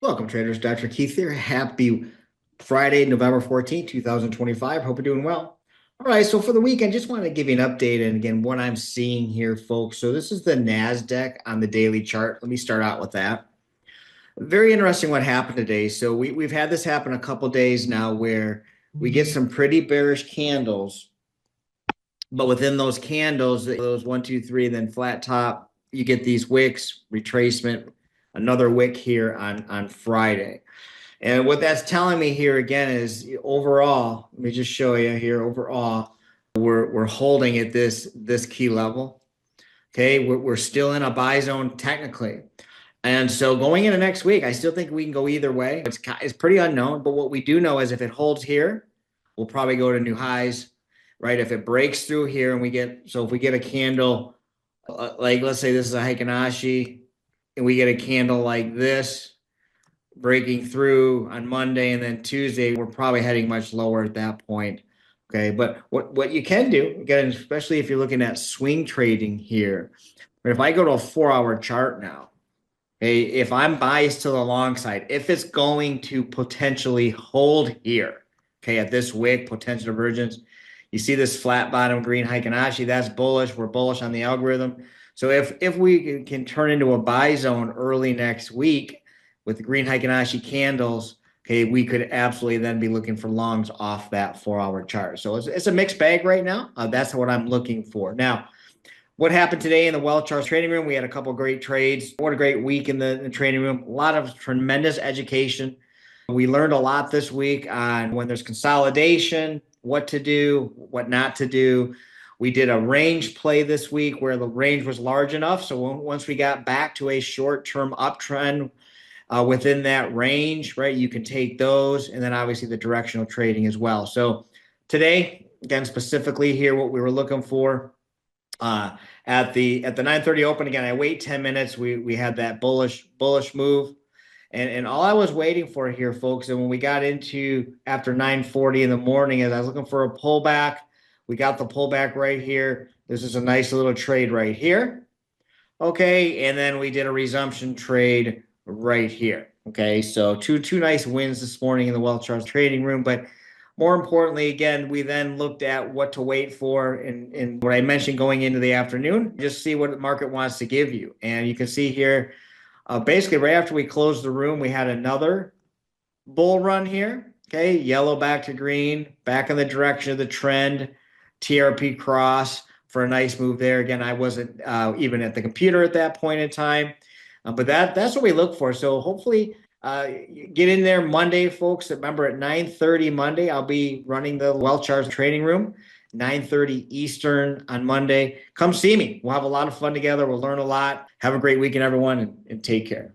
Welcome, traders. Dr. Keith here. Happy Friday, November 14th, 2025. Hope you're doing well. All right, so for the weekend, just wanted to give you an update and again, what I'm seeing here, folks. So this is the NASDAQ on the daily chart. Let me start out with that. Very interesting what happened today. So we've had this happen a couple days now where we get some pretty bearish candles, but within those candles, those one, two, three, then flat top, you get these wicks, retracement, another wick here on Friday. And what that's telling me here again is overall, let me just show you here. Overall, we're holding at this key level. Okay, we're still in a buy zone technically. And so going into next week, I still think we can go either way. It's pretty unknown, but what we do know is if it holds here, we'll probably go to new highs, right? If it breaks through here and if we get a candle, like let's say this is a Heikinashi, and we get a candle like this, breaking through on Monday and then Tuesday, we're probably heading much lower at that point. Okay, but what you can do, again, especially if you're looking at swing trading here, but if I go to a 4-hour chart now, okay, if I'm biased to the long side, if it's going to potentially hold here, okay, at this wick, potential divergence, you see this flat bottom green Heikinashi, that's bullish. We're bullish on the algorithm. So if we can turn into a buy zone early next week, with the green Heikinashi candles, okay, we could absolutely then be looking for longs off that 4-hour chart. So it's a mixed bag right now. That's what I'm looking for. Now, what happened today in the Well Charles trading room? We had a couple of great trades. What a great week in the trading room. A lot of tremendous education. We learned a lot this week on when there's consolidation, what to do, what not to do. We did a range play this week where the range was large enough. So once we got back to a short-term uptrend, within that range, right? You can take those, and then obviously the directional trading as well. So today, again, specifically here, what we were looking for at the 9:30 open. Again, I wait 10 minutes. We had that bullish move, and all I was waiting for here, folks. And when we got into after 9:40 in the morning, as I was looking for a pullback, we got the pullback right here. This is a nice little trade right here. Okay, and then we did a resumption trade right here. Okay, so two nice wins this morning in the Wealth Charts trading room. But more importantly, again, we then looked at what to wait for in what I mentioned going into the afternoon. Just see what the market wants to give you. And you can see here, basically right after we closed the room, we had another bull run here. Okay, yellow back to green, back in the direction of the trend, TRP cross for a nice move there. Again, I wasn't even at the computer at that point in time. But that's what we look for. So hopefully get in there Monday, folks. Remember at 9:30 Monday, I'll be running the Wealth Charts trading room, 9:30 Eastern on Monday. Come see me. We'll have a lot of fun together. We'll learn a lot. Have a great weekend, everyone, and take care.